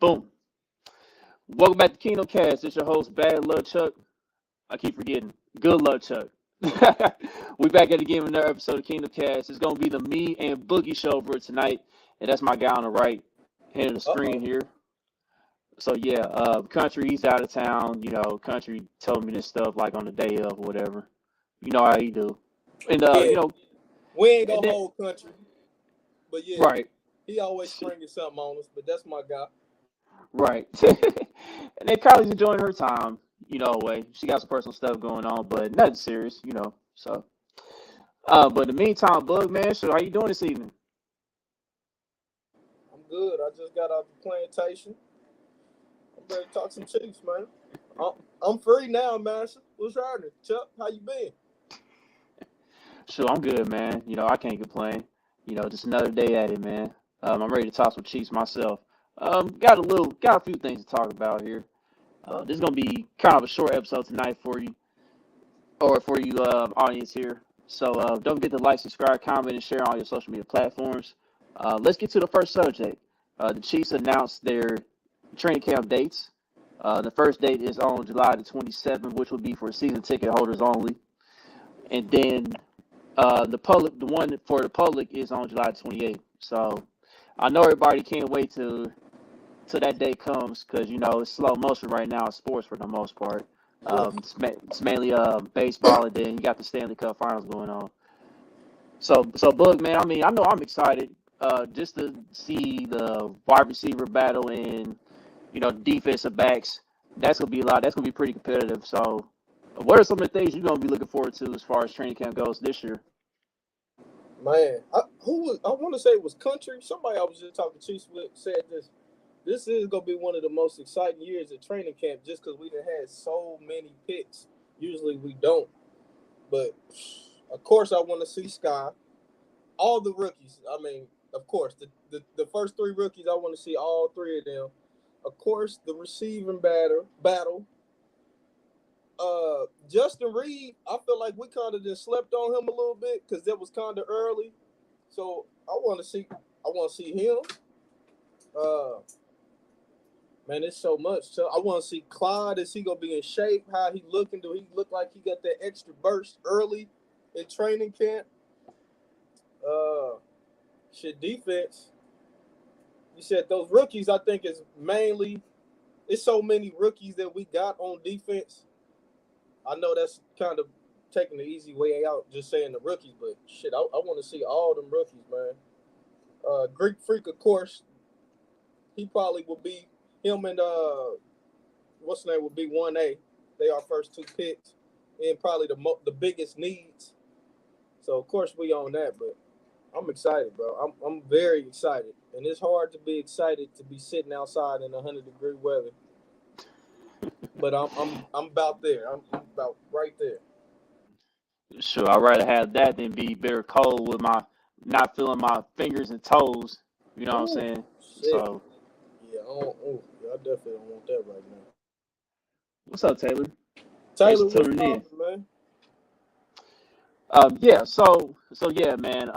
Boom. Welcome back to Kingdom Cast. It's your host, Bad Luck Chuck. I keep forgetting. Good luck, Chuck. We back at it again with another episode of Kingdom Cast. It's gonna be the me and Boogie show for tonight, and that's my guy on the right hand of the screen here. So yeah, Country, he's out of town. Country told me this stuff like on the day of or whatever. You know how he do. And Yeah, we ain't and gonna then, hold Country, but yeah, right, he always springing something on us. But that's my guy. right. And then Kylie's enjoying her time. Away. She got some personal stuff going on, but nothing serious. So. But in the meantime, Bug man, so how you doing this evening? I'm good. I just got out the plantation. I'm ready to talk some Chiefs, man. I'm free now, Master. What's happening, Chuck? How you been? Sure, I'm good, man. I can't complain. Just another day at it, man. I'm ready to talk some Chiefs myself. Got a few things to talk about here. This is gonna be kind of a short episode tonight for you, or for you, audience here. So don't forget to like, subscribe, comment, and share on all your social media platforms. Let's get to the first subject. The Chiefs announced their training camp dates. The first date is on July the 27th, which will be for season ticket holders only. And then the one for the public is on July 28th. So I know everybody can't wait till that day comes because it's slow motion right now in sports for the most part. It's mainly baseball, and then you got the Stanley Cup Finals going on. So Bug man, I mean, I know I'm excited just to see the wide receiver battle and defensive backs. That's gonna be a lot. That's gonna be pretty competitive. So, what are some of the things you're gonna be looking forward to as far as training camp goes this year? Man, I want to say it was Country. Somebody I was just talking to Chiefs with said this. This is gonna be one of the most exciting years at training camp, just because we done had so many picks. Usually we don't, but of course I want to see Sky, all the rookies. I mean, of course the first three rookies. I want to see all three of them. Of course, the receiving battle. Justin Reid, I feel like we kind of just slept on him a little bit because that was kind of early. So I want to see him. Uh, Man, it's so much. So I want to see Clyde. Is he gonna be in shape? How he looking? Do he look like he got that extra burst early in training camp? Shit, defense. You said those rookies. I think is mainly. It's so many rookies that we got on defense. I know that's kind of taking the easy way out, just saying the rookies, but shit, I want to see all them rookies, man. Greek Freak, of course, he probably will be. Him and what's the name would be 1A. They are first two picks, and probably the biggest needs. So of course we on that, but I'm excited, bro. I'm very excited, and it's hard to be excited to be sitting outside in 100-degree weather. But I'm about there. I'm about right there. Sure, I'd rather have that than be bitter cold with my not feeling my fingers and toes. You know what I'm Ooh, saying? shit. So, Yeah, I definitely don't want that right now. what's up, Taylor? Thanks Taylor, for what's tuning in. poppin', man? Yeah, so yeah, man.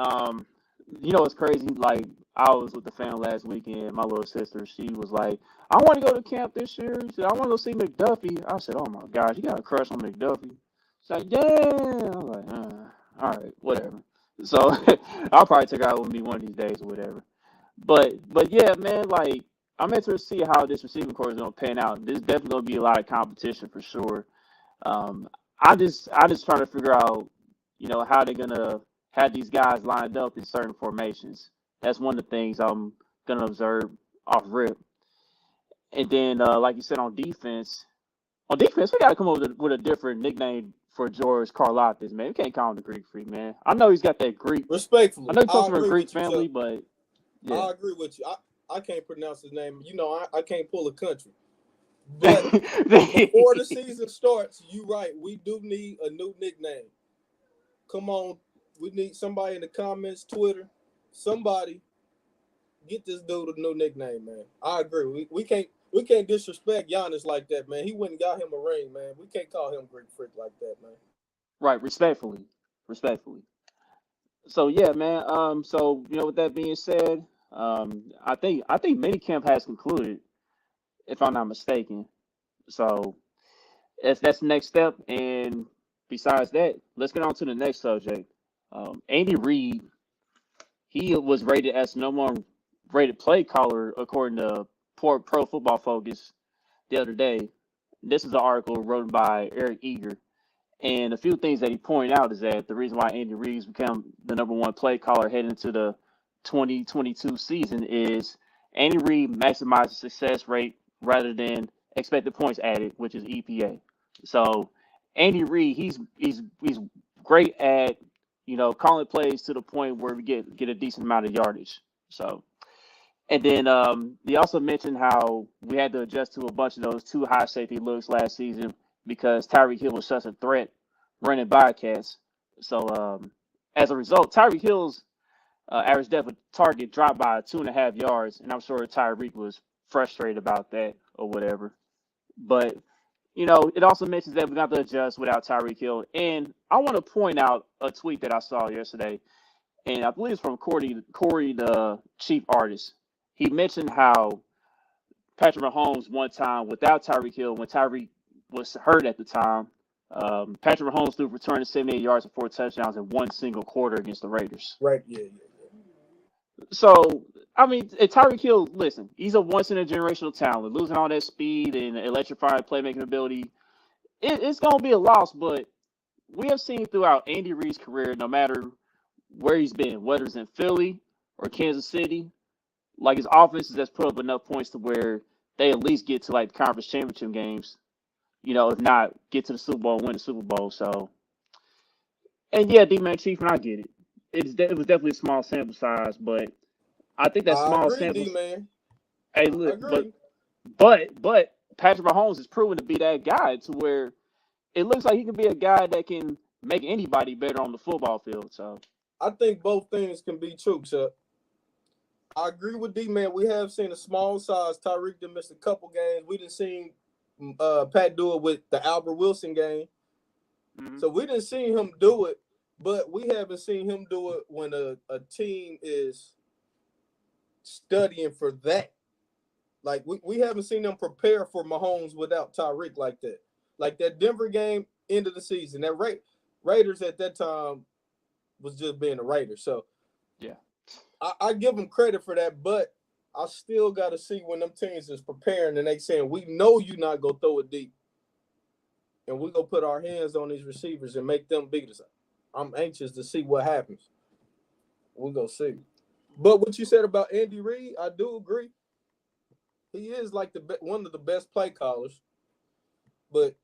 It's crazy. Like I was with the fam last weekend. My little sister, she was like, "I want to go to camp this year." She said, "I want to go see McDuffie." I said, "Oh my gosh, you got a crush on McDuffie?" She's like, "Yeah." I was like, "All right, whatever." So I'll probably take her out with me one of these days or whatever. But yeah, man. Like I'm interested to see how this receiving core is gonna pan out. There's definitely gonna be a lot of competition for sure. Um, I just trying to figure out, how they're gonna have these guys lined up in certain formations. That's one of the things I'm gonna observe off rip. And then, like you said, on defense, we gotta come up with a different nickname for George Karlaftis, man. We can't call him the Greek Freak, man. I know he's got that Greek. I Respectfully, know he comes I from a agree Greek with you, family, Chuck. but yeah. I agree with you. I can't pronounce his name. I can't pull a country. But before the season starts, you right. We do need a new nickname. Come on, we need somebody in the comments, Twitter, somebody get this dude a new nickname, man. I agree. We can't disrespect Giannis like that, man. He went and got him a ring, man. We can't call him Greek Freak like that, man. Right, respectfully. So yeah, man. So with that being said, I think minicamp has concluded. if I'm not mistaken. So that's the next step. And besides that, let's get on to the next subject. Andy Reid, he was rated as the number one rated play caller according to Pro Football Focus the other day. This is an article written by Eric Eager. And a few things that he pointed out is that the reason why Andy Reid's become the number one play caller heading into the 2022 season is Andy Reid maximizes success rate rather than expected points added, which is EPA. So Andy Reid, he's great at calling plays to the point where we get a decent amount of yardage. So and then they also mentioned how we had to adjust to a bunch of those too high safety looks last season because Tyreek Hill was such a threat running Bobcats. So as a result, Tyreek Hill's average depth of target dropped by 2.5 yards, and I'm sure Tyreek was frustrated about that or whatever. But it also mentions that we got to adjust without Tyreek Hill. And I want to point out a tweet that I saw yesterday, and I believe it's from Corey, the chief artist. He mentioned how Patrick Mahomes one time without Tyreek Hill, when Tyreek was hurt at the time, Patrick Mahomes threw returning 78 yards and 4 touchdowns in one single quarter against the Raiders. Right, yeah. So, I mean, Tyreek Hill, listen, he's a once-in-a-generational talent. Losing all that speed and electrifying playmaking ability, it's going to be a loss, but we have seen throughout Andy Reid's career, no matter where he's been, whether it's in Philly or Kansas City, like his offenses has put up enough points to where they at least get to like the conference championship games, if not get to the Super Bowl, win the Super Bowl. So, and yeah, D-Man Chief, and I get it. It was definitely a small sample size, but I think that small sample. D-Man. Hey, look, but Patrick Mahomes is proven to be that guy to where it looks like he can be a guy that can make anybody better on the football field. So I think both things can be true, Chuck. I agree with D-Man. We have seen a small size. Tyreek done missed a couple games. We didn't see Pat do it with the Albert Wilson game. Mm-hmm. So we didn't see him do it, but we haven't seen him do it when a team is studying for that. Like, we haven't seen them prepare for Mahomes without Tyreek like that. Like that Denver game, end of the season. That Raiders at that time was just being a Raider. So, yeah. I give them credit for that, but I still got to see when them teams is preparing and they saying, we know you not going to throw it deep. And we're going to put our hands on these receivers and make them beat us. I'm anxious to see what happens. We're going to see. But what you said about Andy Reid, I do agree. He is like one of the best play callers. But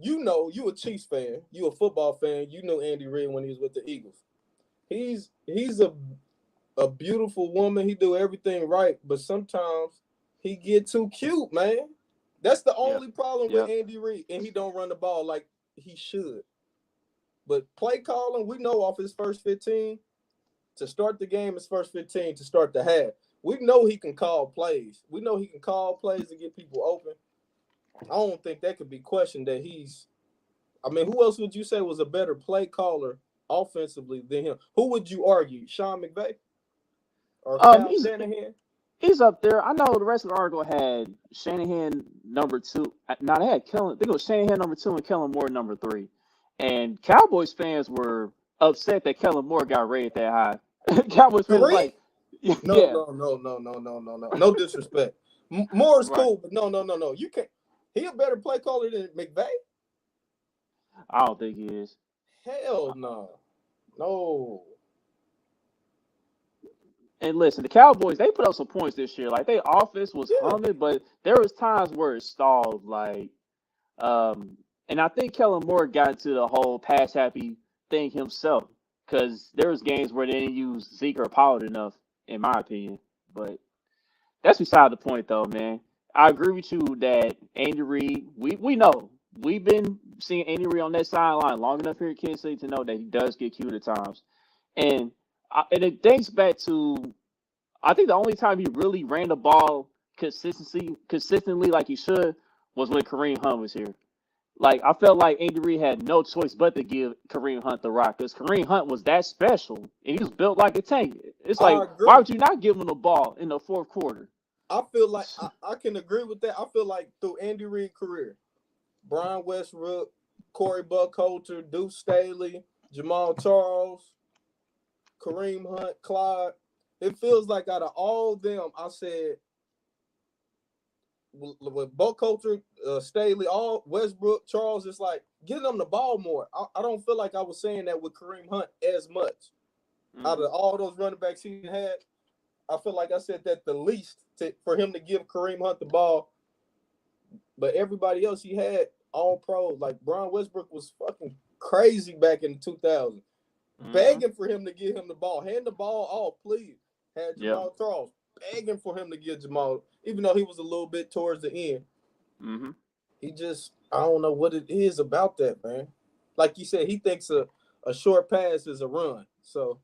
you a Chiefs fan. You a football fan. You know Andy Reid when he was with the Eagles. He's a beautiful woman. He do everything right, but sometimes he get too cute, man. That's the only problem with Andy Reid, and he don't run the ball like he should. But play calling, we know off his first 15 to start the game, his first 15 to start the half. We know he can call plays. We know he can call plays to get people open. I don't think that could be questioned that who else would you say was a better play caller offensively than him? Who would you argue? Sean McVay? Or Kyle Shanahan? He's up there. I know the rest of the article had Shanahan number 2. Now they had Kellen. I think it was Shanahan number 2 and Kellen Moore number 3. And Cowboys fans were upset that Kellen Moore got rated that high. Cowboys fans were like, no. No disrespect. Moore's cool, but no. You can't. He a better play caller than McVay? I don't think he is. Hell no. No. And listen, the Cowboys, they put up some points this year. Like, their offense was humming, but there was times where it stalled. Like, and I think Kellen Moore got into the whole pass-happy thing himself because there was games where they didn't use Zeke or Pollard enough, in my opinion. But that's beside the point, though, man. I agree with you that Andy Reid, we know. We've been seeing Andy Reid on that sideline long enough here at Kansas City to know that he does get cute at times. And it dates back to, I think the only time he really ran the ball consistently like he should was when Kareem Hunt was here. Like, I felt like Andy Reid had no choice but to give Kareem Hunt the rock because Kareem Hunt was that special and he was built like a tank. It's like, why would you not give him the ball in the fourth quarter? I feel like I can agree with that. I feel like through Andy Reid's career, Brian Westbrook, Corey Buckholzer, Deuce Staley, Jamal Charles, Kareem Hunt, Clyde. It feels like out of all of them, I said with Buckholzer, Staley, all Westbrook, Charles, it's like getting them the ball more. I don't feel like I was saying that with Kareem Hunt as much. Out of all those running backs he had, I feel like I said that the least for him to give Kareem Hunt the ball. But everybody else he had all pros. Like Brian Westbrook was fucking crazy back in 2000, begging for him to give him the ball. Hand the ball off, please. Had Jamal Charles begging for him to give Jamal, even though he was a little bit towards the end. He just, I don't know what it is about that, man. Like you said, he thinks a short pass is a run. So.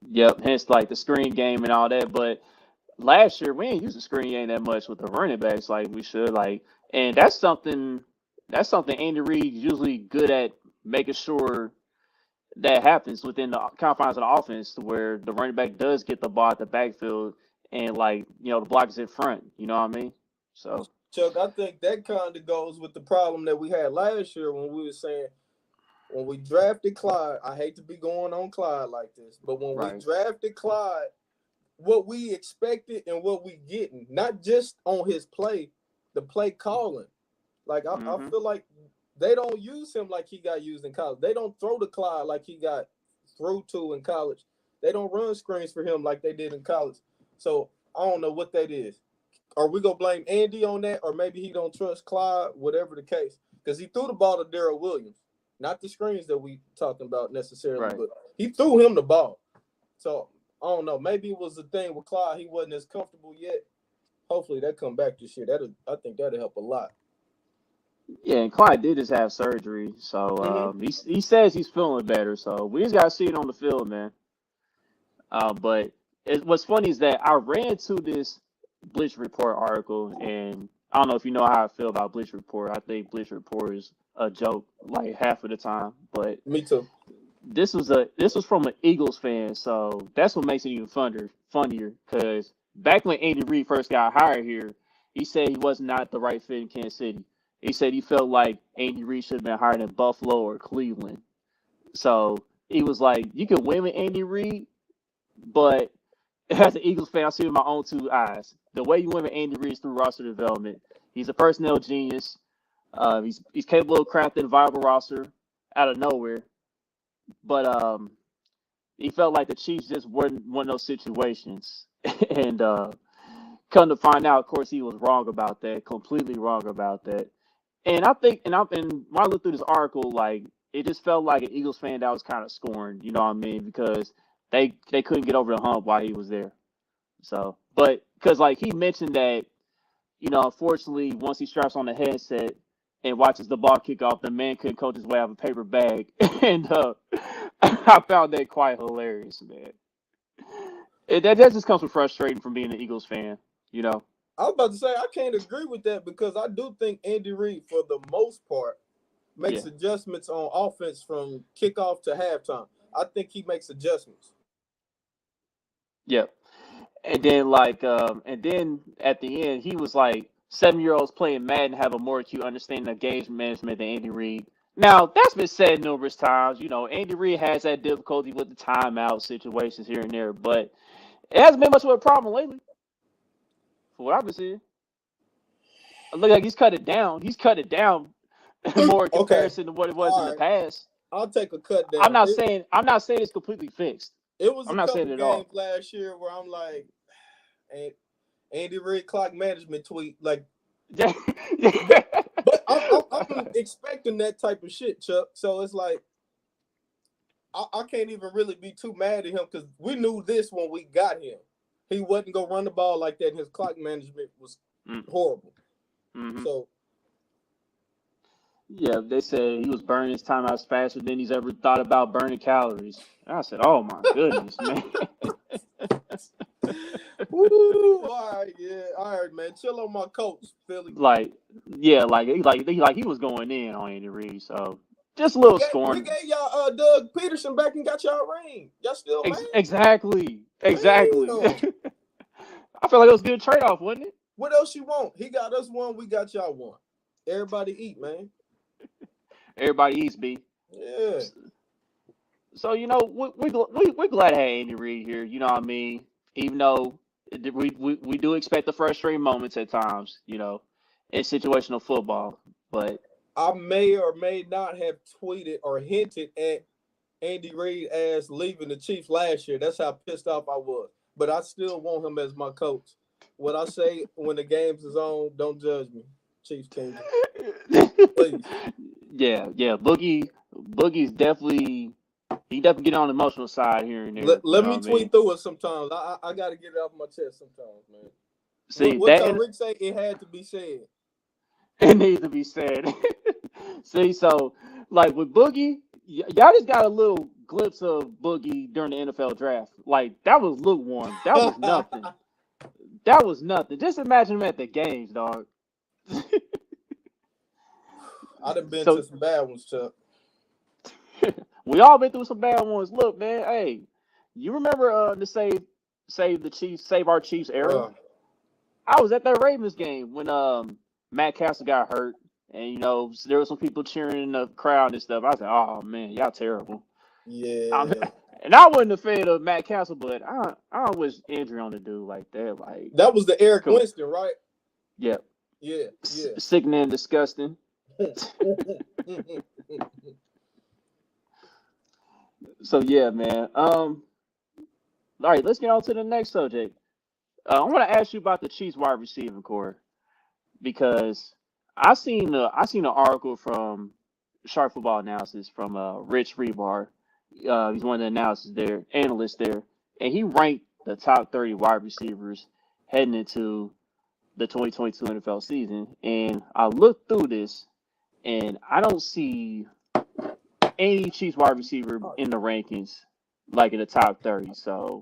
Yep, hence like the screen game and all that. But last year we ain't used the screen game that much with the running backs like we should. Like, and that's something Andy Reid usually good at, making sure that happens within the confines of the offense, to where the running back does get the ball at the backfield and, like, the block is in front. You know what I mean? So, Chuck, I think that kind of goes with the problem that we had last year when we were saying, when we drafted Clyde, I hate to be going on Clyde like this, but when we drafted Clyde, what we expected and what we getting, not just on his play, the play calling. Like, I feel like they don't use him like he got used in college. They don't throw to Clyde like he got through to in college. They don't run screens for him like they did in college. So I don't know what that is. Are we going to blame Andy on that? Or maybe he don't trust Clyde, whatever the case. Because he threw the ball to Darrell Williams. Not the screens that we talking about necessarily, but he threw him the ball. So I don't know. Maybe it was the thing with Clyde. He wasn't as comfortable yet. Hopefully that come back this year. I think that'll help a lot. Yeah, and Clyde did just have surgery, so he says he's feeling better. So we just gotta see it on the field, man. But what's funny is that I ran to this Bleacher Report article, and I don't know if you know how I feel about Bleacher Report. I think Bleacher Report is a joke like half of the time. But me too. This was from an Eagles fan, so that's what makes it even funnier. Because back when Andy Reid first got hired here, he said he was not the right fit in Kansas City. He said he felt like Andy Reid should have been hired in Buffalo or Cleveland. So he was like, you can win with Andy Reid, but as an Eagles fan, I see it with my own two eyes. The way you win with Andy Reid is through roster development. He's a personnel genius. He's capable of crafting a viable roster out of nowhere. But he felt like the Chiefs just weren't one of those situations. And come to find out, of course, he was wrong about that, completely wrong about that. And I think, and when I looked through this article, like, it just felt like an Eagles fan that was kind of scorned, you know what I mean? Because they couldn't get over the hump while he was there. So, but because, like, he mentioned that, unfortunately, once he straps on the headset and watches the ball kick off, the man couldn't coach his way out of a paper bag. And I found that quite hilarious, man. That just comes from frustrating from being an Eagles fan, I was about to say, I can't agree with that, because I do think Andy Reid, for the most part, makes adjustments on offense from kickoff to halftime. I think he makes adjustments. Yep. And then, at the end, he was like, 7-year-olds playing Madden have a more acute understanding of game management than Andy Reid. Now, that's been said numerous times. Andy Reid has that difficulty with the timeout situations here and there, but it hasn't been much of a problem lately, for what I've been seeing. It looks like he's cut it down. He's cut it down more in comparison to what it was in the past. I'll take a cut down. I'm not saying it's completely fixed. It was I'm a not couple saying it games all. last year where I'm like, Andy Reid clock management tweet, like, but I'm expecting that type of shit, Chuck. So it's like, I can't even really be too mad at him, because we knew this when we got him. He wasn't going to run the ball like that, and his clock management was horrible. Mm-hmm. So, yeah, they said he was burning his timeouts faster than he's ever thought about burning calories. And I said, oh, my goodness, man. woo, all right, man. Chill on my coach, Philly. He was going in on Andy Reid, so just a little scorn. We gave y'all Doug Peterson back and got y'all a ring. Y'all still mad? Exactly. I feel like it was a good trade off, wasn't it? What else you want? He got us one. We got y'all one. Everybody eat, man. Everybody eats B. Yeah. So we're glad to have Andy Reid here. You know what I mean? Even though we do expect the frustrating moments at times, in situational football. But I may or may not have tweeted or hinted at Andy Reid as leaving the Chiefs last year. That's how pissed off I was. But I still want him as my coach. What I say when the games is on, don't judge me, Chiefs Kingdom. Please. yeah, Boogie's definitely get on the emotional side here and there. Let me tweet through it sometimes. I got to get it off my chest sometimes, man. See what Rick say? It had to be said. It needs to be said. See, so like with Boogie, y'all just got a little glimpse of Boogie during the NFL draft. Like that was lukewarm. That was nothing. That was nothing. Just imagine him at the games, dog. I done been to some bad ones, Chuck. We all been through some bad ones. Look, man, hey, you remember the save the Chiefs, save our Chiefs era? I was at that Ravens game when Matt Kast got hurt, and there were some people cheering in the crowd and stuff. I was like, oh man, y'all terrible. Yeah. And I wasn't a fan of Matt Castle, but I don't wish injury on the dude like that. Like that was the Eric Winston, right? Yep. Yeah. Sickening and disgusting. So yeah, man. All right, let's get on to the next subject. I want to ask you about the Chiefs wide receiver core because I seen an article from Sharp Football Analysis from Rich Rebar. He's one of the analysts there, and he ranked the top 30 wide receivers heading into the 2022 NFL season. And I looked through this, and I don't see any Chiefs wide receiver in the rankings like in the top 30. So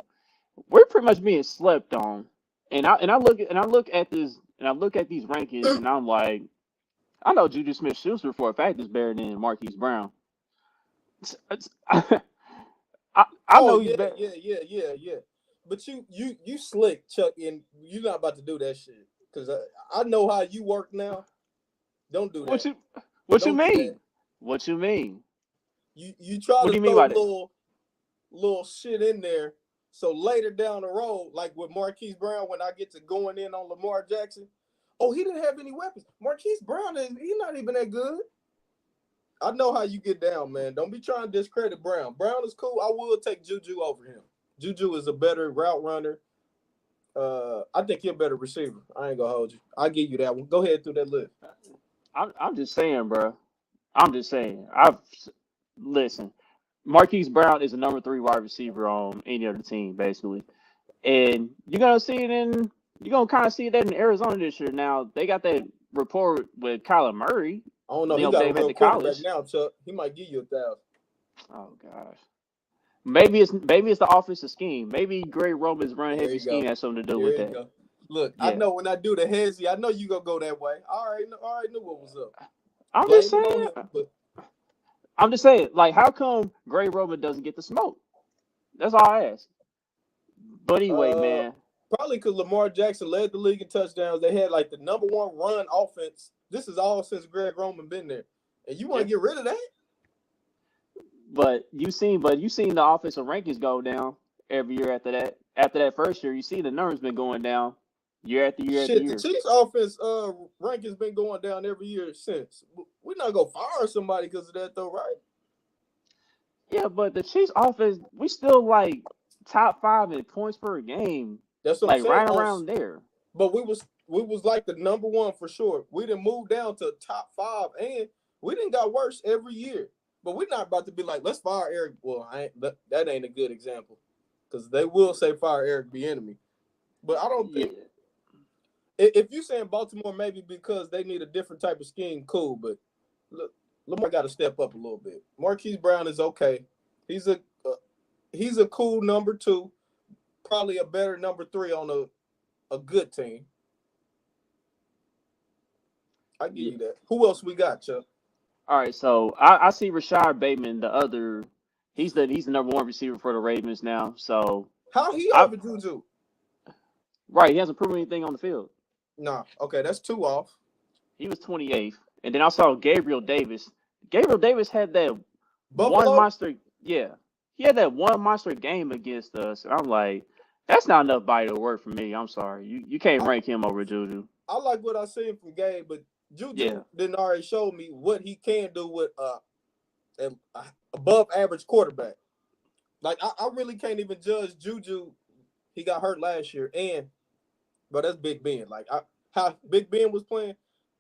we're pretty much being slept on. And I look at these rankings, and I'm like, I know Juju Smith-Schuster for a fact is better than Marquise Brown. I know he's better. Yeah. But you slick, Chuck, and you're not about to do that shit because I know how you work now. Don't do that. What you mean? What you mean? You try to throw little shit in there. So later down the road, like with Marquise Brown, when I get to going in on Lamar Jackson, oh, he didn't have any weapons. Marquise Brown he's not even that good. I know how you get down, man. Don't be trying to discredit Brown. Brown is cool. I will take Juju over him. Juju is a better route runner. I think he's a better receiver. I ain't gonna hold you. I'll give you that one. Go ahead through that list. I'm just saying, bro. I'm just saying. Listen. Marquise Brown is a number 3 wide receiver on any other team, basically, and you're gonna kind of see that in Arizona this year. Now they got that report with Kyler Murray. I don't know. He got a real quarterback now, Chuck. He might give you 1,000. Oh gosh. Maybe it's the offensive scheme. Maybe Greg Roman's run heavy scheme has something to do with that. Go. Look, yeah. I know when I do the hezzy, I know you gonna go that way. I already knew what was up. I'm just saying, like, how come Greg Roman doesn't get the smoke? That's all I ask. But anyway, man. Probably because Lamar Jackson led the league in touchdowns. They had like the number 1 run offense. This is all since Greg Roman been there, and you want to get rid of that? But you seen the offensive rankings go down every year after that. After that first year, you see the numbers been going down year after year after year. The Chiefs offense rankings been going down every year since. We're not gonna fire somebody because of that, though, right? Yeah, but the Chiefs offense, we still like top 5 in points per game. That's what like I'm saying. Right around there. But we was like the number 1 for sure. We didn't move down to top 5, and we didn't got worse every year. But we're not about to be like, let's fire Eric. Well, that ain't a good example because they will say fire Eric Bieniemy. But I don't think if you're saying Baltimore, maybe because they need a different type of scheme, cool. But look, Lamar got to step up a little bit. Marquise Brown is okay. He's a cool number 2, probably a better number 3 on a good team. I give you that. Who else we got, Chuck? All right, so I see Rashad Bateman, he's the number 1 receiver for the Ravens now. So how he over Juju? Right, he hasn't proven anything on the field. Nah, okay, that's 2 off. He was 28th. And then I saw Gabriel Davis. Gabriel Davis had that one Buffalo, monster. Yeah. He had that one monster game against us. And I'm like, that's not enough body to work for me. I'm sorry. You can't I, rank him over Juju. I like what I seen from Gabe, but Yeah. Juju didn't already show me what he can do with an above average quarterback. Like I really can't even judge Juju. He got hurt last year, but that's Big Ben. Like how Big Ben was playing,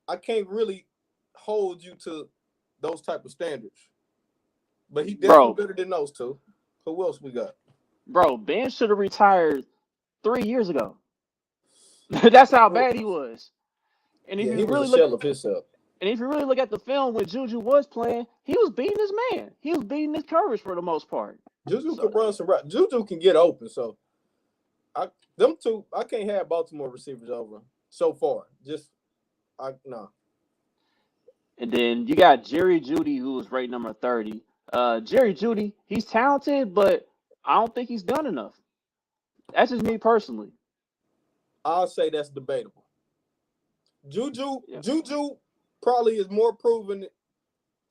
I can't really hold you to those type of standards. But he definitely Bro, better than those two. Who else we got? Ben should have retired 3 years ago. That's how bad he was. And if Yeah, you he was a really look shell of himself. and if you really look at the film when Juju was playing, he was beating his man. He was beating his coverage for the most part. Juju So can run some routes. Juju can get open. So them two, I can't have Baltimore receivers over so far. No. and then you got Jerry Judy, who was ranked number 30. Jerry Judy, he's talented, but I don't think he's done enough. That's just me personally. I'll say that's debatable. Yeah. Juju probably is more proven.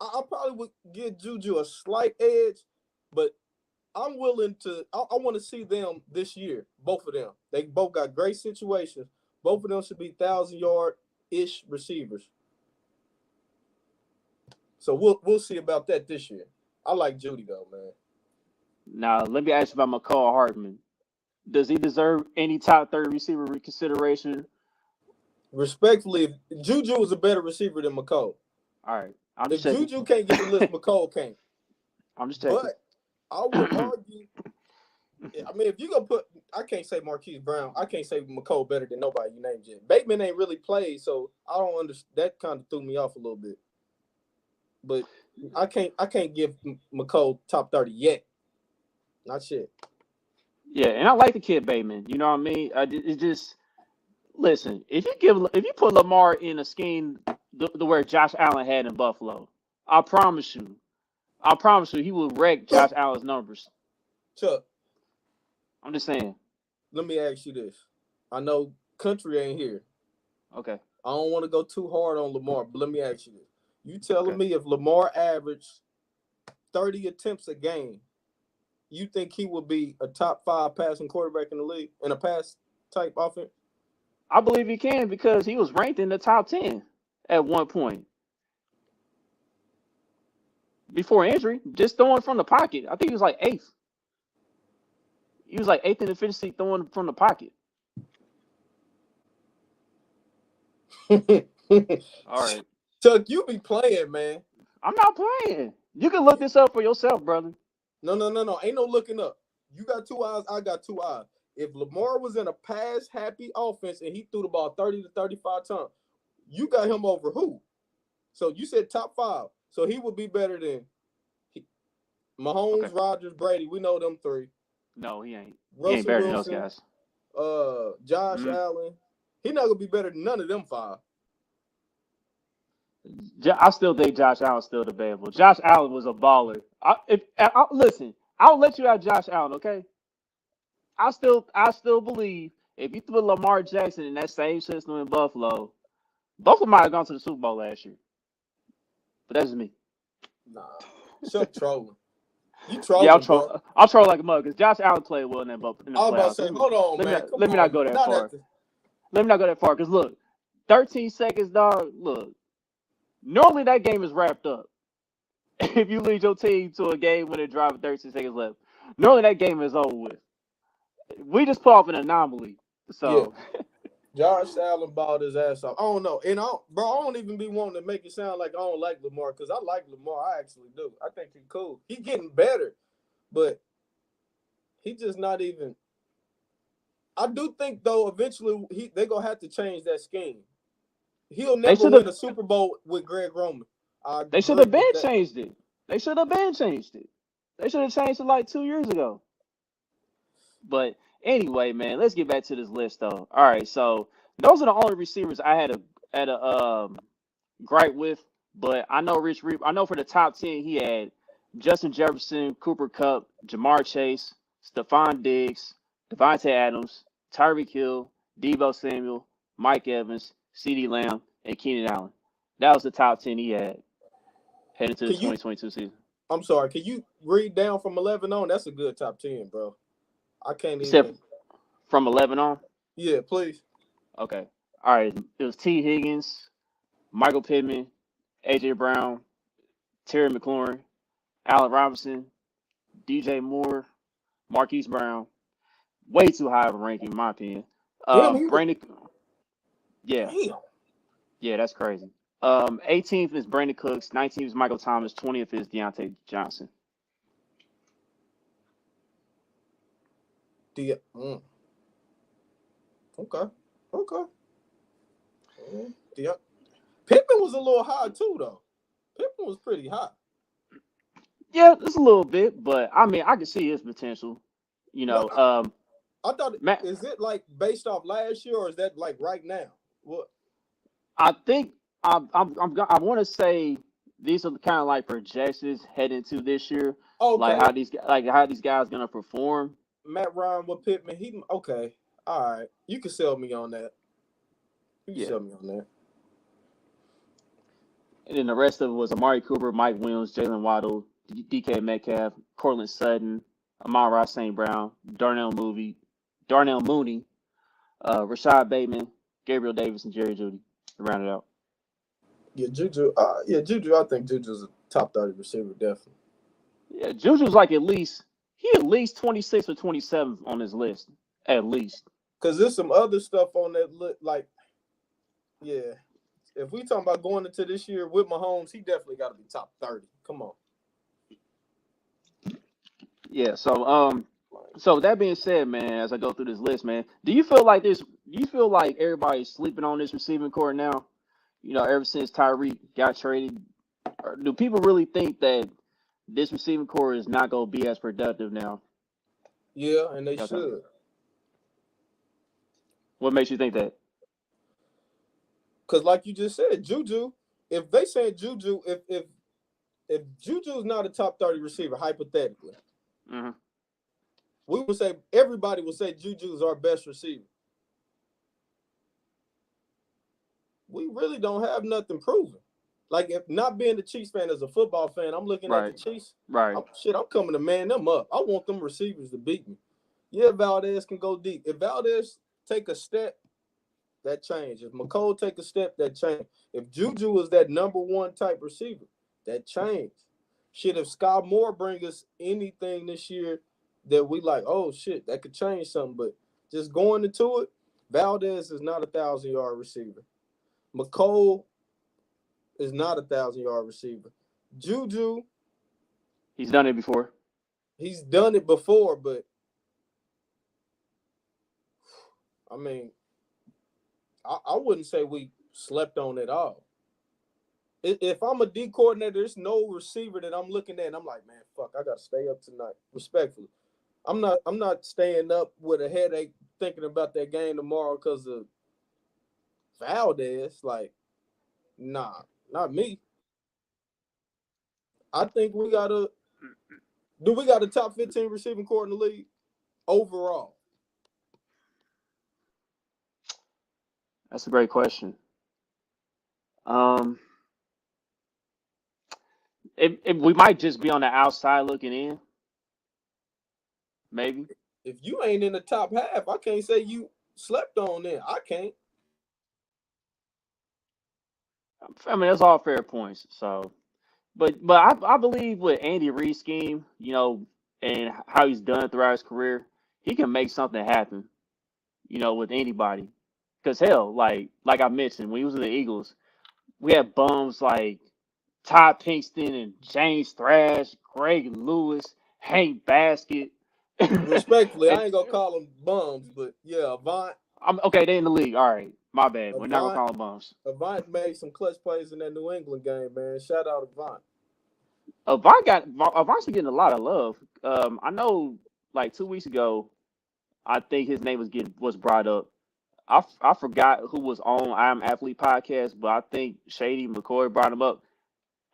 I probably would give Juju a slight edge, but I'm willing to. I want to see them this year. Both of them. They both got great situations. Both of them should be 1,000-yard-ish receivers. So we'll see about that this year. I like Judy though, man. Now, let me ask you about McCall Hartman. Does he deserve any top 30 receiver consideration? Respectfully, Juju is a better receiver than McCole. All right. I'm If just checking. Juju can't get the list, McCole can't. I'm just checking. But I would argue. I mean, if you gonna put, I can't say Marquise Brown. I can't say McCole better than nobody you named yet. Bateman ain't really played, so I don't understand. That kind of threw me off a little bit. But I can't give McCole top 30 yet. Not yet. Yeah, and I like the kid Bateman. You know what I mean? It just listen. If you put Lamar in a scheme the where Josh Allen had in Buffalo, I promise you, he will wreck Josh Allen's numbers. Chuck, I'm just saying. let me ask you this. I know Country ain't here. Okay. I don't want to go too hard on Lamar, but let me ask you this. You telling Okay. me if Lamar averaged 30 attempts a game, you think he would be a top 5 passing quarterback in the league in a pass type offense? I believe he can because he was ranked in the top 10 at one point before injury, just throwing from the pocket. I think he was like eighth. He was like eighth in efficiency throwing from the pocket. All right. Chuck, you be playing, man. I'm not playing. You can look this up for yourself, brother. No. Ain't no looking up. You got 2 eyes. I got 2 eyes. If Lamar was in a pass-happy offense and he threw the ball 30 to 35 times, you got him over who? So you said top 5. So he would be better than Mahomes, Okay. Rodgers, Brady. We know them 3. No, he ain't. Russell He ain't better Wilson, than those guys. Josh Allen. He not gonna be better than none of them 5. I still think Josh Allen's still debatable. Josh Allen was a baller. Listen, I'll let you have Josh Allen, okay? I still believe if you threw Lamar Jackson in that same system in Buffalo might have gone to the Super Bowl last year. But that's just me. Nah, Chuck trolling. You trolling, Yeah, bro. I'll troll like a mug because Josh Allen played well in the I was playoffs. about to say, hold on, man. Let me not go that far. Let me not go that far because look, 13 seconds, dog. Look, normally that game is wrapped up. If you lead your team to a game when they're driving 13 seconds left, normally that game is over with. We just put off an anomaly. So yeah. Josh Allen balled his ass off. I don't know. And I don't even be wanting to make it sound like I don't like Lamar because I like Lamar. I actually do. I think he's cool. He's getting better, but he just not even. I do think though eventually they're gonna have to change that scheme. He'll never win a Super Bowl with Greg Roman. They should have been changed it. They should have changed it like 2 years ago. But anyway, man, let's get back to this list though. All right, so those are the only receivers I had a gripe with. But I know I know for the top 10 he had Justin Jefferson, Cooper Kupp, Jamar Chase, Stephon Diggs, Devontae Adams, Tyreek Hill, Deebo Samuel, Mike Evans, CeeDee Lamb, and Keenan Allen. That was the top 10 he had heading to the Can you? 2022 season. I'm sorry. Can you read down from 11 on? That's a good top 10, bro. I can't You said even. from 11 on? Yeah, please. Okay. All right. It was T. Higgins, Michael Pittman, A.J. Brown, Terry McLaurin, Allen Robinson, DJ Moore, Marquise Brown. Way too high of a ranking, in my opinion. Damn, he was. Brandon, yeah, Damn. yeah, that's crazy. 18th is Brandon Cooks, 19th is Michael Thomas, 20th is Deontay Johnson. Okay. Okay. Yeah. Pittman was a little high too, though. Pittman was pretty high. Yeah, just a little bit, but I mean, I can see his potential. You No, know, I thought. Matt, Is it like based off last year, or is that like right now? What? I think I want to say these are kind of like projections heading into this year, Okay, like how these guys gonna perform. Matt Ryan with Pittman. He okay. All right, you can sell me on that. You can Yeah, sell me on that. and then the rest of it was Amari Cooper, Mike Williams, Jalen Waddle, DK Metcalf, Cortland Sutton, Amon-Ra St. Brown, Darnell Mooney, Rashad Bateman, Gabriel Davis, and Jerry Jeudy to round it out. Yeah, Juju. Juju. I think Juju's a top 30 receiver, definitely. Yeah, Juju's like at least 26 or 27 on this list, at least. Because there's some other stuff on that like, yeah. If we talking about going into this year with Mahomes, he definitely got to be top 30. Come on. Yeah. So that being said, man, as I go through this list, man, do you feel like everybody's sleeping on this receiving core now? Ever since Tyreek got traded, or do people really think that this receiving core is not going to be as productive now? Yeah, and they should. What makes you think that? Because like you just said, Juju, if they say Juju, if Juju's not a top 30 receiver, hypothetically, Mm-hmm. we would say everybody would say Juju's our best receiver. We really don't have nothing proven. Like, if not being the Chiefs fan as a football fan, I'm looking at the Chiefs. Right. I'm coming to man them up. I want them receivers to beat me. Yeah, Valdez can go deep. If Valdez take a step, that change. If McCole take a step, that change. If Juju is that number one type receiver, that change. Shit, if Scott Moore bring us anything this year that we like, oh shit, that could change something. But just going into it, Valdez is not a 1,000-yard receiver. McCole is not a 1,000-yard receiver. Juju, he's done it before. He's done it before, but I mean, I wouldn't say we slept on it all. If I'm a D coordinator, there's no receiver that I'm looking at and I'm like, man, fuck, I gotta stay up tonight. Respectfully. I'm not staying up with a headache thinking about that game tomorrow because of Valdez. Like, nah, not me. I think we got a top 15 receiving core in the league overall? That's a great question. We might just be on the outside looking in. Maybe. If you ain't in the top half, I can't say you slept on it. I can't. I mean, that's all fair points. So, but I believe with Andy Reid's scheme, and how he's done it throughout his career, he can make something happen. With anybody. Because hell, like I mentioned, when he was in the Eagles, we had bums like Todd Pinkston and James Thrash, Greg Lewis, Hank Basket. Respectfully, I ain't gonna call them bums, but yeah, Avant. Okay, they in the league. All right, my bad. We're not gonna call them bums. Avant made some clutch plays in that New England game, man. Shout out Avant. Avant's getting a lot of love. I know, like 2 weeks ago, I think his name was brought up. I forgot who was on I Am Athlete podcast, but I think Shady McCoy brought him up.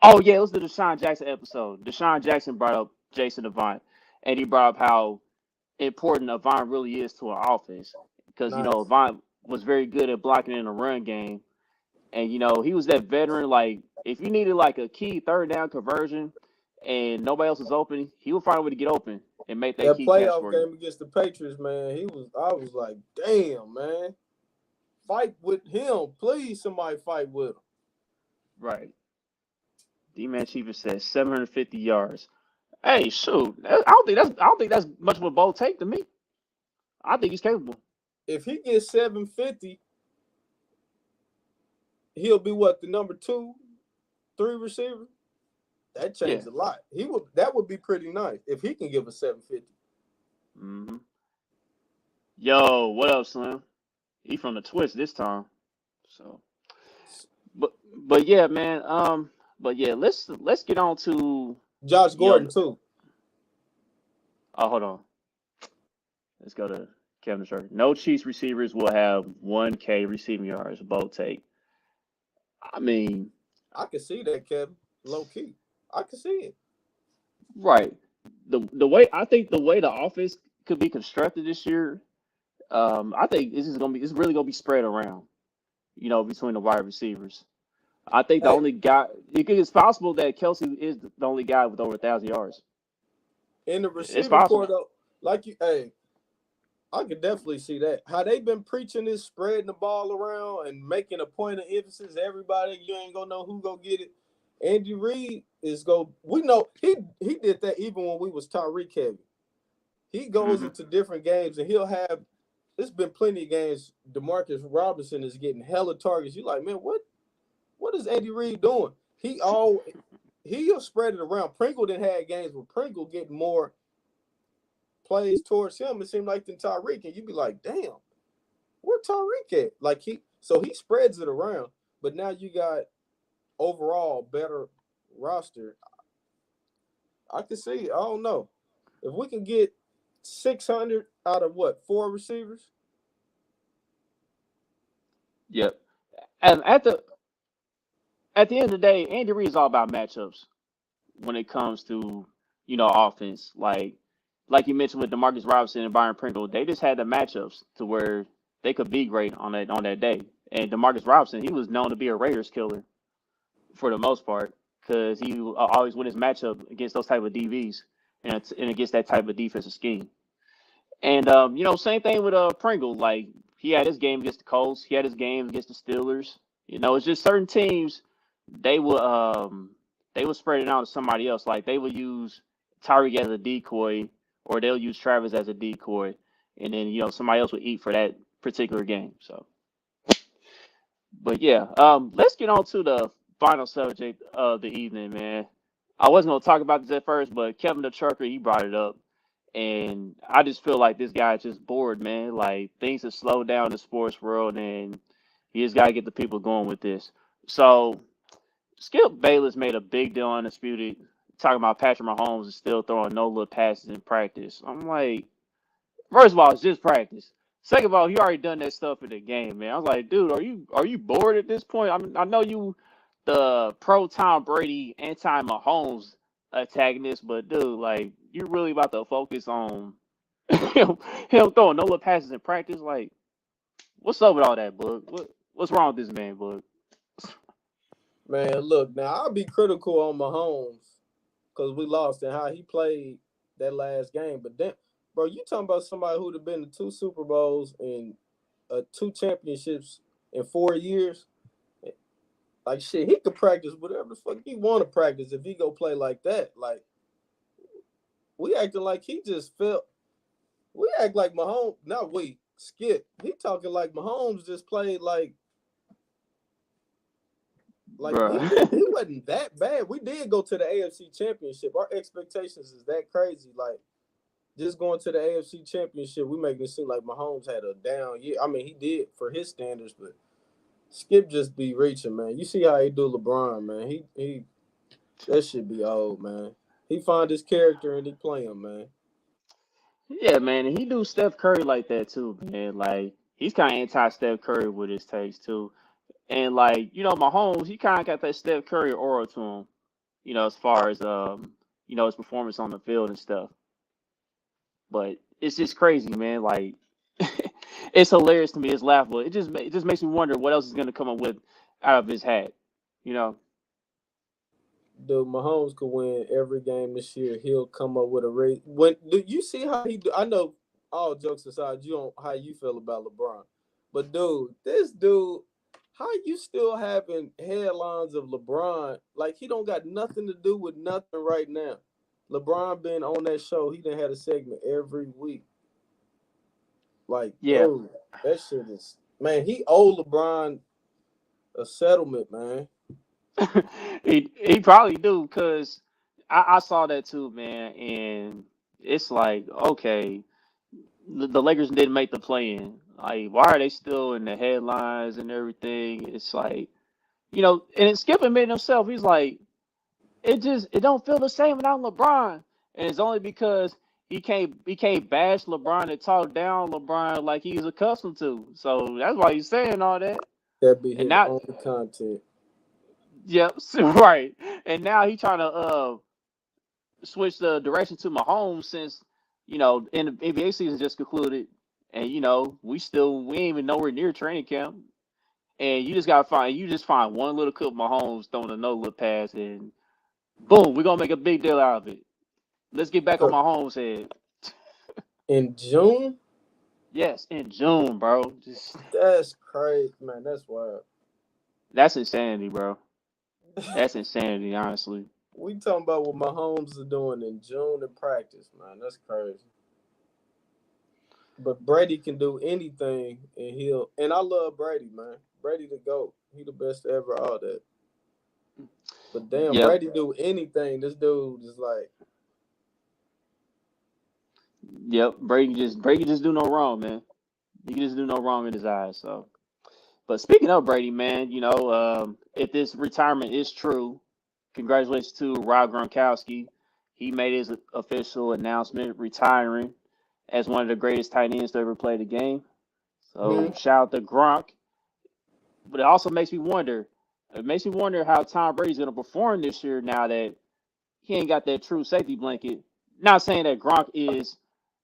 Oh yeah, it was the Deshaun Jackson episode. Deshaun Jackson brought up Jason Avant, and he brought up how important Avant really is to an offense because Nice. Avant was very good at blocking in the run game. And, he was that veteran. Like, if you needed like a key third down conversion and nobody else was open, he would find a way to get open and make that That key catch playoff for you. game against the Patriots, man, I was like, damn, man. Fight with him. Please, somebody fight with him. Right. D-Man Cheaper says 750 yards. Hey, shoot. I don't think that's much of a bold take to me. I think he's capable. If he gets 750, he'll be what, the number 2, 3 receiver? That changed a lot. That would be pretty nice if he can give a 750. Mm-hmm. Yo, what up, Slim? He from the twist this time. So, but yeah, man. But yeah, let's get on to Josh Gordon too. Oh, hold on. Let's go to Kevin Sharp. No Chiefs receivers will have 1K receiving yards. Bold take. I mean, I can see that, Kevin. Low key, I can see it. Right. The way the offense could be constructed this year, I think it's really gonna be spread around, between the wide receivers. I think the only guy it's possible that Kelsey is the only guy with over 1,000 yards. In the receiver core, though, I could definitely see that. How they been preaching this, spreading the ball around and making a point of emphasis. Everybody, you ain't gonna know who gonna get it. Andy Reid we know he did that even when we was Tyreek heavy. He goes into different games and there's been plenty of games. DeMarcus Robinson is getting hella targets. You like, man, what is Andy Reid doing? He'll spread it around. Pringle done had games where Pringle getting more plays towards him, it seemed like, than Tyreek. And you'd be like, damn, where Tyreek at? Like he spreads it around, but now you got overall better roster. I can see it. I don't know. If we can get 600 out of 4 receivers? Yep. And at the end of the day, Andy Reid is all about matchups when it comes to, offense. Like you mentioned with DeMarcus Robinson and Byron Pringle, they just had the matchups to where they could be great on that day. And DeMarcus Robinson, he was known to be a Raiders killer for the most part because he always win his matchup against those type of DBs and against that type of defensive scheme. And same thing with Pringle. Like he had his game against the Colts, he had his game against the Steelers. It's just certain teams they would spread it out to somebody else. Like they would use Tyreek as a decoy, or they'll use Travis as a decoy, and then somebody else would eat for that particular game. So, but yeah, let's get on to the final subject of the evening, man. I wasn't gonna talk about this at first, but Kevin the Trucker, he brought it up. And I just feel like this guy's just bored, man. Like things have slowed down in the sports world, and he just got to get the people going with this. So Skip Bayless made a big deal on Undisputed, talking about Patrick Mahomes is still throwing no-look passes in practice. I'm like, first of all, it's just practice. Second of all, he already done that stuff in the game, man. I was like, dude, are you bored at this point? I know you, the pro Tom Brady, anti-Mahomes antagonist, but dude, like, you really about to focus on him throwing no-look passes in practice? Like, what's up with all that, Bug? What's wrong with this man, Bug? Man, look, now I'll be critical on Mahomes because we lost and how he played that last game. But then, bro, you talking about somebody who'd have been to 2 Super Bowls and 2 championships in 4 years. Like, shit, he could practice whatever the fuck he want to practice if he go play like that. Like, we acting like he just felt. We act like Mahomes. Not we. Skip. He talking like Mahomes just played like he wasn't that bad. We did go to the AFC Championship. Our expectations is that crazy. Like, just going to the AFC Championship, we making it seem like Mahomes had a down year. I mean, he did for his standards, but Skip just be reaching, man. You see how he do LeBron, man. He that should be old, man. He find his character and he play him, man. Yeah, man, and he do Steph Curry like that too, man. Like he's kind of anti-Steph Curry with his takes too, and like Mahomes, he kind of got that Steph Curry aura to him, as far as his performance on the field and stuff. But it's just crazy, man. Like It's hilarious to me. It's laughable. It just makes me wonder what else he's gonna come up with out of his hat. You know? Dude, Mahomes could win every game this year. He'll come up with a race. When do you see how he do? I know, all jokes aside, you don't how you feel about LeBron, but dude, this dude, how you still having headlines of LeBron? Like he don't got nothing to do with nothing right now. LeBron been on that show. He done had a segment every week. Like, Yeah. dude, that shit is man. He owe LeBron a settlement, man. he probably do because I saw that too, man, and it's like okay, the Lakers didn't make the play in. Like, why are they still in the headlines and everything? It's like and Skip admitted himself. He's like, it don't feel the same without LeBron, and it's only because he can't bash LeBron and talk down LeBron like he's accustomed to. So that's why he's saying all that. That be And his now, only content. yep, right. And now he trying to switch the direction to Mahomes since in the NBA season just concluded, and we ain't even nowhere near training camp, and you just find one little clip of Mahomes throwing a no look pass, and boom, we're gonna make a big deal out of it. Let's get back on Mahomes' head. In June, Yes, in June, bro. Just that's crazy, man. That's wild. that's insanity, bro. That's insanity, honestly. We talking about what Mahomes is doing in June in practice, man. That's crazy. But Brady can do anything, and he'll. And I love Brady, man. Brady the GOAT. He the best ever. All that. But damn, Yep, Brady do anything. This dude is like, yep. Brady just do no wrong, man. He can just do no wrong in his eyes. So. But speaking of Brady, man, if this retirement is true, congratulations to Rob Gronkowski. He made his official announcement retiring as one of the greatest tight ends to ever play the game. So hmm, shout out to Gronk. But it also makes me wonder. It makes me wonder how Tom Brady's going to perform this year now that he ain't got that true safety blanket. Not saying that Gronk is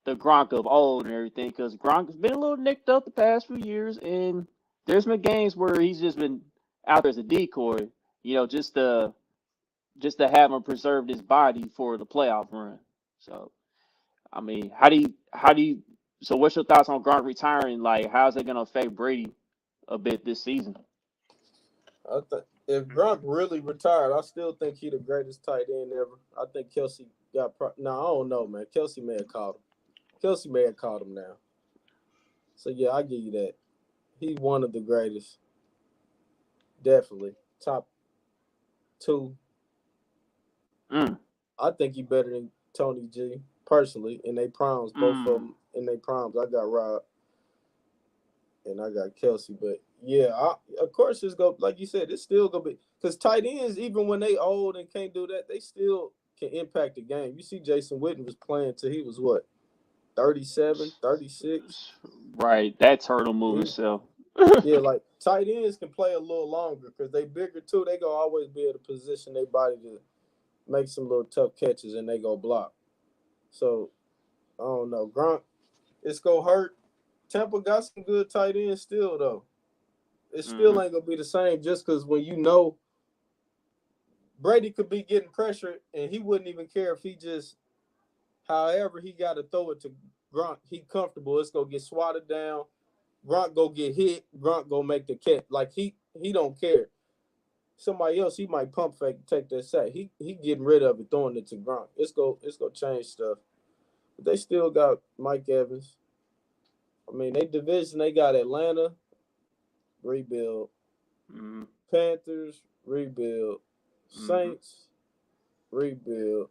the Gronk of old and everything, because Gronk has been a little nicked up the past few years, and there's been games where he's just been out there as a decoy, just to have him preserve his body for the playoff run. So, I mean, so what's your thoughts on Gronk retiring? Like, how's it gonna affect Brady a bit this season? if Gronk really retired, I still think he the greatest tight end ever. I think Kelsey got. No, I don't know, man. Kelsey may have caught him. Kelsey may have caught him now. So yeah, I give you that. He's one of the greatest. Definitely top two. Mm, I think he better than Tony G. Personally, in their primes, both of mm, them in their primes. I got Rob and I got Kelsey, but yeah, of course it's go like you said. It's still gonna be because tight ends, even when they old and can't do that, they still can impact the game. You see, Jason Witten was playing till he was what 37, 36. right, that turtle move He, itself. yeah, like tight ends can play a little longer because they bigger too. They gonna always be able to position their body to make some little tough catches and they go block. So I don't know. Gronk, it's gonna hurt. Tampa got some good tight ends still though. It Hmm. still ain't gonna be the same just because when you know Brady could be getting pressure and he wouldn't even care if he just however he got to throw it to Gronk. He comfortable. It's gonna get swatted down. Gronk go get hit. Gronk go make the catch. Like he don't care. Somebody else he might pump fake take that sack. He getting rid of it, throwing it to Gronk. It's gonna change stuff. But they still got Mike Evans. I mean, they division they got Atlanta rebuild, Hmm. Panthers rebuild, Hmm. Saints rebuild.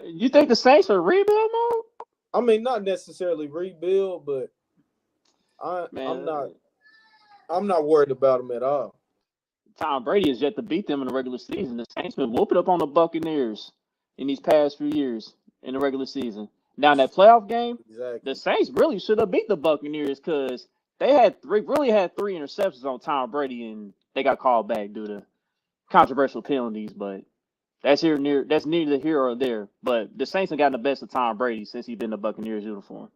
You think the Saints are rebuild mode? I mean, not necessarily rebuild, but I'm not Man, I'm not worried about them at all. Tom Brady has yet to beat them in the regular season. The Saints been whooping up on the Buccaneers in these past few years in the regular season. Now in that playoff game, the Exactly. Saints really should have beat the Buccaneers because really had three interceptions on Tom Brady and they got called back due to controversial penalties. But that's neither here or there. But the Saints have gotten the best of Tom Brady since he's been in the Buccaneers uniform.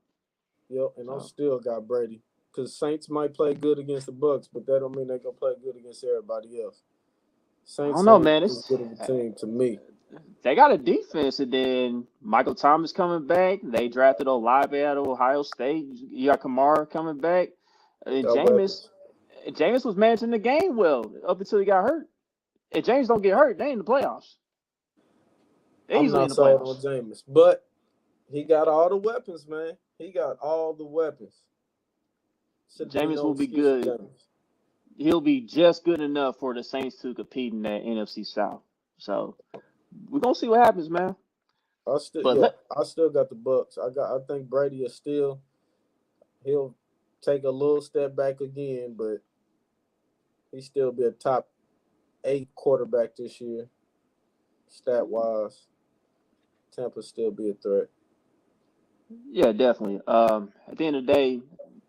Yep, and I'm So still got Brady. Because Saints might play good against the Bucks, but that don't mean they're gonna play good against everybody else. I don't Saints know, ain't man. as good of a team to me. They got a defense, and then Michael Thomas coming back. They drafted Olave out of Ohio State. You got Kamara coming back, and Got Jameis. weapons. Jameis was managing the game well up until he got hurt. If James don't get hurt, they in the playoffs. I'm Easily in not the sold on playoffs. Jameis, but he got all the weapons, man. He got all the weapons. Should be Jameis no will be excuse for good. Jameis. He'll be just good enough for the Saints to compete in that NFC South. So we're gonna see what happens, man. But let I still got the Bucks. I think Brady is still he'll take a little step back again, but he still be a top 8 quarterback this year, stat wise. Tampa still be a threat. yeah, definitely. At the end of the day,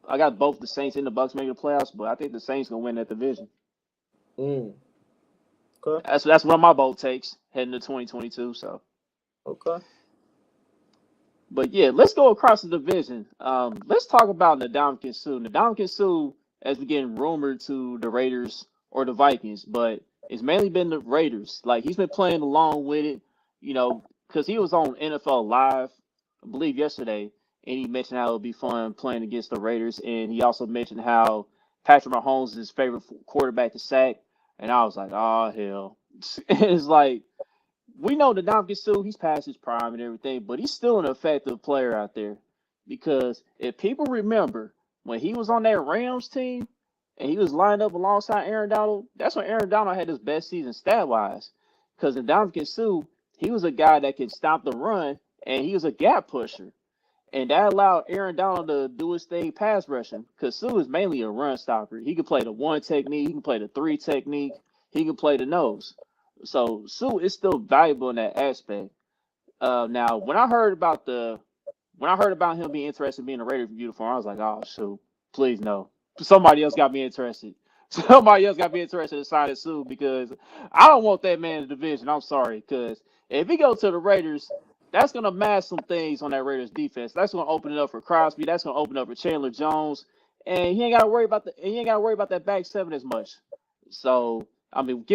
I got both the Saints and the Bucks making the playoffs, but I think the Saints gonna win that division. Mm, okay, That's one of my bold takes heading to 2022. So, okay. but yeah, let's go across the division. Let's talk about Ndamukong Suh. Ndamukong Suh has been getting rumored to the Raiders or the Vikings, but it's mainly been the Raiders. Like he's been playing along with it, you know, because he was on NFL Live, I believe yesterday, and he mentioned how it would be fun playing against the Raiders, and he also mentioned how Patrick Mahomes is his favorite quarterback to sack, and I was like, oh hell, it's like we know that Ndamukong Suh, he's past his prime and everything, but he's still an effective player out there. Because if people remember when he was on that Rams team and he was lined up alongside Aaron Donald, that's when Aaron Donald had his best season stat wise. Because Ndamukong Suh, he was a guy that could stop the run and he was a gap pusher. And that allowed Aaron Donald to do his thing pass rushing. Because Suh is mainly a run stopper. He can play the one technique, he can play the three technique, he can play the nose. So Suh is still valuable in that aspect. Now, when I heard about him being interested in being a Raiders uniform, I was like, oh shoot, please no. Somebody else got me interested. Somebody else got me interested in signing Suh because I don't want that man in the division. I'm sorry, because if he goes to the Raiders, that's gonna mask some things on that Raiders defense. That's gonna open it up for Crosby. That's gonna open up for Chandler Jones, and he ain't gotta worry about that back seven as much. So I mean,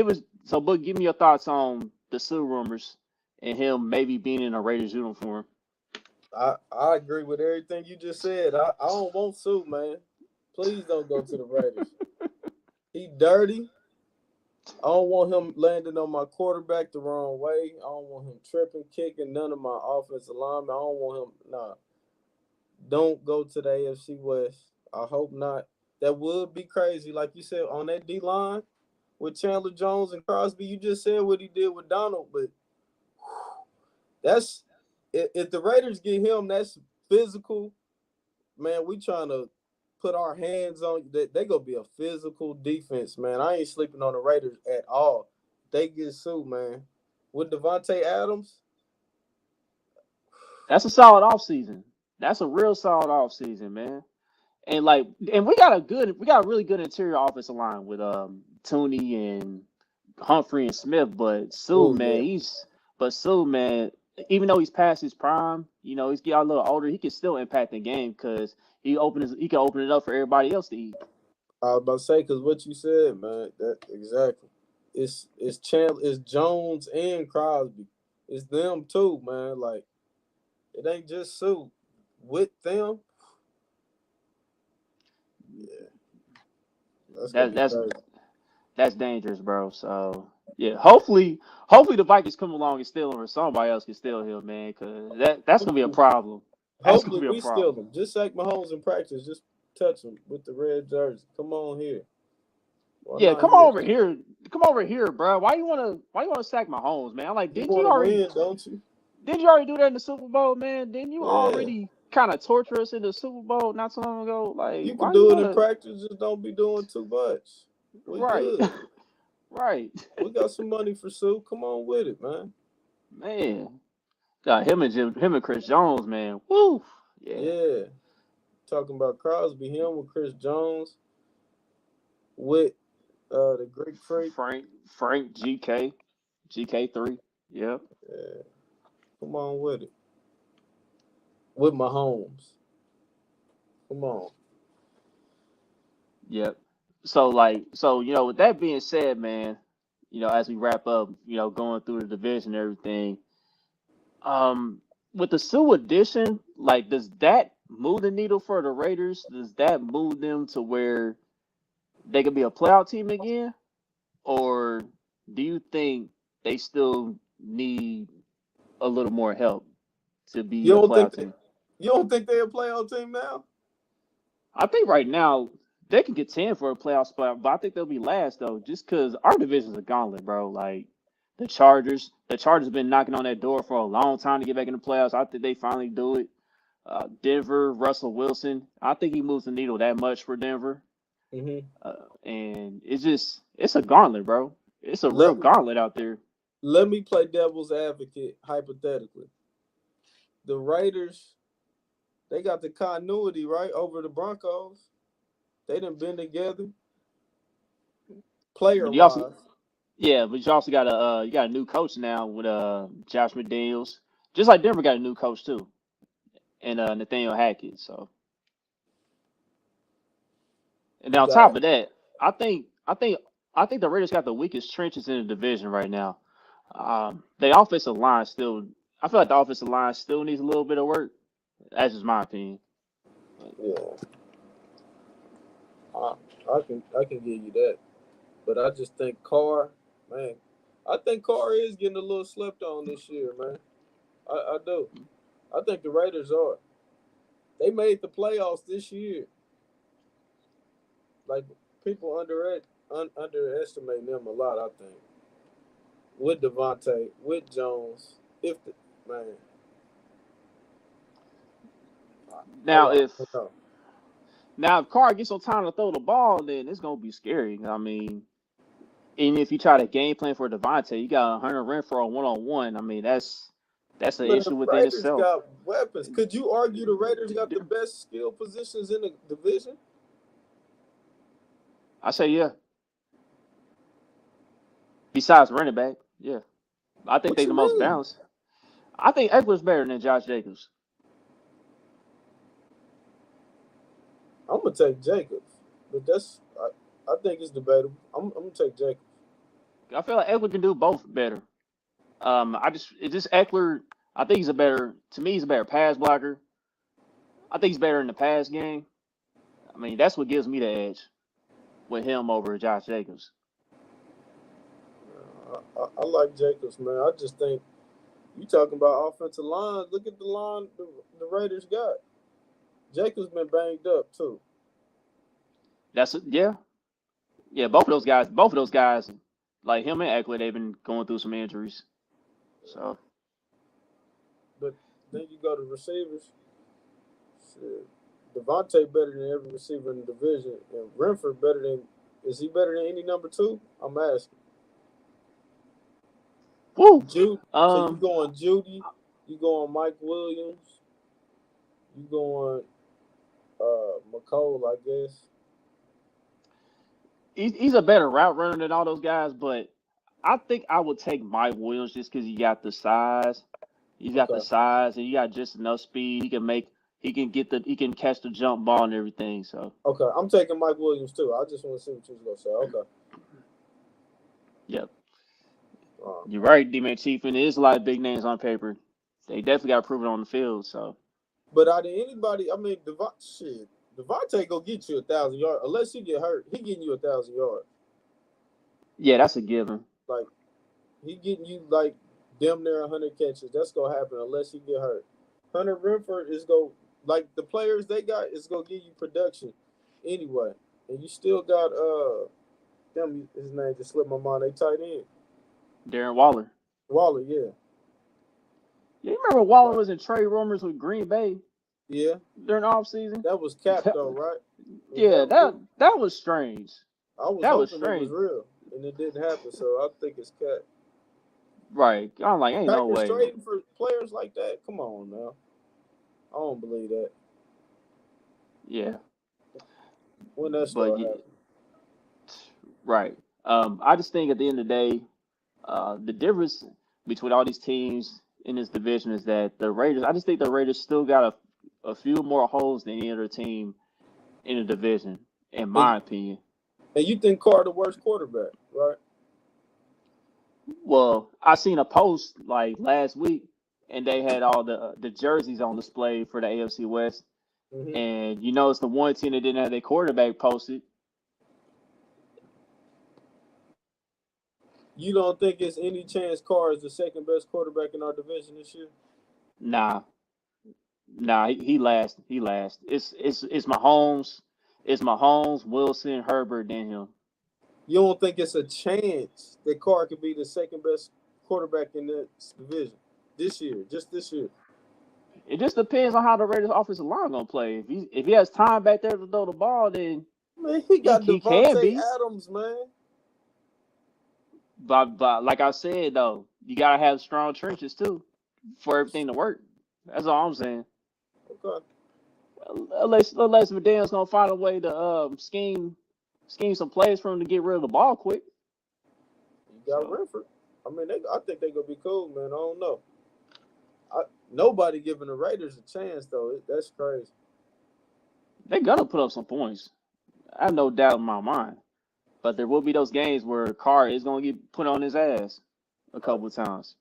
Book, give me your thoughts on the Suh rumors and him maybe being in a Raiders uniform. I agree with everything you just said. I don't want Sue, man. Please don't go to the Raiders. He dirty. I don't want him landing on my quarterback the wrong way. I don't want him tripping, kicking none of my offensive linemen. I don't want him. Nah, don't go to the AFC West. I hope not. That would be crazy, like you said on that D line with Chandler Jones and Crosby. You just said what he did with Donald, but that's if the Raiders get him, that's physical. Man, we trying to put our hands on they gonna be a physical defense, man. I ain't sleeping on the Raiders at all. They get sued, man. With Devontae Adams, That's a solid offseason. That's a real solid offseason, man. And like, and we got a really good interior offensive line with Tooney and Humphrey and Smith. But Sue, oh man, yeah. Sue, man, even though he's past his prime, you know, he's getting a little older, he can still impact the game because he can open it up for everybody else to eat. I was about to say because what you said, man, that exactly. It's Chandler, it's Jones and Crosby. It's them too, man. Like it ain't just Sue. With them, yeah, that's gonna That be that's crazy. that's dangerous, bro. So yeah, hopefully the Vikings come along and steal him, or somebody else can steal him, man, because that's gonna be a problem. That's gonna Hopefully be a we steal problem. them. Just like Mahomes in practice, just touch him with the red jersey. Come on here. Why Yeah, not come here? over here. Come over here, bro. Why you wanna sack Mahomes, man? Like, You want to win, don't you? didn't you already do that in the Super Bowl, man? Didn't you Yeah. already kind of torture us in the Super Bowl not so long ago? Like, You can why you do it in wanna? practice, just don't be doing too much. We Right, good. right, We got some money for Sue. Come on with it, man. man. Got him and Chris Jones, man. Woo, yeah. Yeah. Talking about Crosby, him with Chris Jones, with the Greek Freak. Frank GK3. Yep. Yeah. Come on with it. With Mahomes. Come on. Yep. So with that being said, man, as we wrap up, going through the division and everything, um, with the Sue addition, like, does that move the needle for the Raiders? Does that move them to where they could be a playoff team again, or do you think they still need a little more help to You be a don't think playoff they, team? you don't think they're a playoff team now? I think right now they can contend for a playoff spot, but I think they'll be last though, just because our division's a gauntlet, bro. Like the Chargers have been knocking on that door for a long time to get back in the playoffs. I think they finally do it. Denver, Russell Wilson, I think he moves the needle that much for Denver, Mm-hmm. and it's a gauntlet, bro. It's a real Let gauntlet out there. Let me play devil's advocate hypothetically. The Raiders, they got the continuity right over the Broncos. They done been together player But you also, wise. yeah, but you also got a new coach now with Josh McDaniels, just like Denver got a new coach too, and Nathaniel Hackett. So. And then You on top got of that, I think the Raiders got the weakest trenches in the division right now. The offensive line still, I feel like the offensive line still needs a little bit of work. That's just my opinion. yeah. I, I can give you that, but I just think Carr, man, I think Carr is getting a little slept on this year, man. I do. I think the Raiders are. They made the playoffs this year. Like people underestimate them a lot. I think with Devontae, with Jones, if the man, Now I if don't know. now if Carr gets some time to throw the ball, then it's gonna be scary. I mean, even if you try to game plan for Devontae, you got Hunter Renfrow 1-on-1. I mean, that's an Man, the issue within Raiders itself. got weapons. Could you argue the Raiders got the best skill positions in the division? I say yeah. Besides running back, yeah, I think What they the you most mean? balanced. I think Eckler's better than Josh Jacobs. I'm gonna take Jacobs, but I think it's debatable. I'm gonna take Jacobs. I feel like Eckler can do both better. It's just Eckler. I think he's a better pass blocker. I think he's better in the pass game. I mean, that's what gives me the edge with him over Josh Jacobs. I like Jacobs, man. I just think you talking about offensive line. Look at the line the Raiders got. Jacobs been banged up too. Yeah, yeah. Both of those guys, like him and Eckler, they've been going through some injuries. So But then you go to receivers. Shit. Devontae better than every receiver in the division, and Renford better than. Is he better than any number two? I'm asking. woo. Jude. So you Um, going Judy? You going Mike Williams? You going McCole? I guess. he's a better route runner than all those guys, but I think I would take Mike Williams just because he got the size. He's got the Okay. size, and he got just enough speed. He can catch the jump ball and everything. So Okay. I'm taking Mike Williams too. I just want to see what you was gonna say. Okay. yeah, Uh, you're right, D-Man Chief, and there's a lot of big names on paper. They definitely got to prove it on the field. So but out of anybody, I mean, Devontae go get you 1,000 yards unless he get hurt. He getting you 1,000 yards. yeah, that's a given. Like he getting you like damn near 100 catches. That's gonna happen unless he get hurt. Hunter Renford is go like the players they got is gonna give you production anyway, and you still got damn his name just slipped my mind. They tight end Darren Waller. Waller, yeah, Yeah, you remember Waller was in trade rumors with Green Bay yeah. during the offseason? That was Cap though, right? Was Yeah, that real? that was strange. I was That was hoping it was strange. real, and it didn't happen. So I think it's Cap. Right. I'm like, ain't no Packers way. trading for players like that? Come on now. I don't believe that. Yeah. When that But start happening. right. I just think at the end of the day, the difference between all these teams in this division is that the Raiders. I just think the Raiders still got a few more holes than any other team in the division, in And, my opinion. and you think Carr the worst quarterback, right? Well, I seen a post like last week, and they had all the jerseys on display for the AFC West, Mm-hmm. and you know it's the one team that didn't have their quarterback posted. You don't think it's any chance Carr is the second best quarterback in our division this year? Nah, nah, he last. He last. It's Mahomes. It's Mahomes, Wilson, Herbert, then him. You don't think it's a chance that Carr could be the second best quarterback in this division this year, just this year? It just depends on how the Raiders' offensive line gonna play. If he has time back there to throw the ball, then Man, he got he can Devontae be. Adams, man. But like I said though, you gotta have strong trenches too for everything to work. That's all I'm saying. Okay. Unless McDaniel's gonna find a way to scheme some plays for him to get rid of the ball quick. You got Renford. I mean, I think they're gonna be cool, man. I don't know. Nobody giving the Raiders a chance though. That's crazy. They're gonna put up some points. I have no doubt in my mind. But there will be those games where Carr is gonna get put on his ass a couple of times.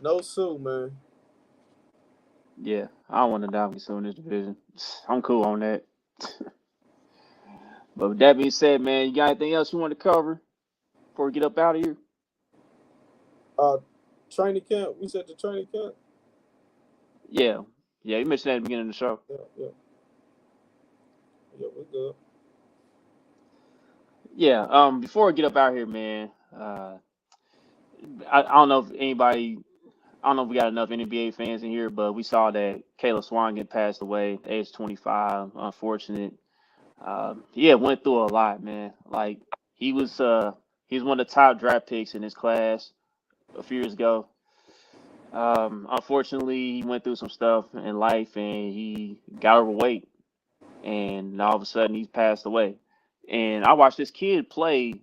No Sue, man. Yeah, I don't want to dominate so in this division. I'm cool on that. But with that being said, man, you got anything else you want to cover before we get up out of here? Training camp. We said the training camp. Yeah, you mentioned that at the beginning of the show. Yeah, we're good. Yeah. Before we get up out here, man, I don't know if anybody. I don't know if we got enough NBA fans in here, but we saw that Caleb Swanigan passed away, age 25. Unfortunate. Yeah, went through a lot, man. Like he was one of the top draft picks in his class a few years ago. Unfortunately, he went through some stuff in life and he got overweight, and all of a sudden he's passed away. And I watched this kid play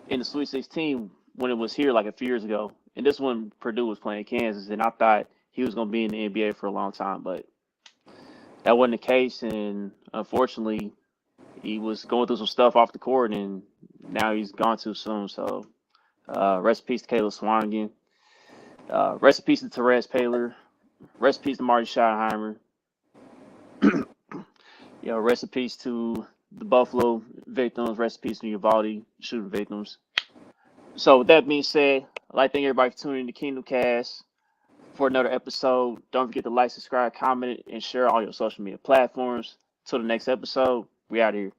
in the Sweet 16 when it was here like a few years ago. And this one Purdue was playing Kansas, and I thought he was going to be in the NBA for a long time, but that wasn't the case. And unfortunately, he was going through some stuff off the court, and now he's gone too soon. So, rest in peace to Caleb Swanigan. Rest in peace to Therese Paler. Rest in peace to Marty Schottenheimer. Rest in peace to the Buffalo victims. Rest in peace to Uvalde shooting victims. So with that being said, I'd like to thank everybody for tuning in to Kingdom Cast for another episode. Don't forget to like, subscribe, comment, and share all your social media platforms. Till the next episode, we out here.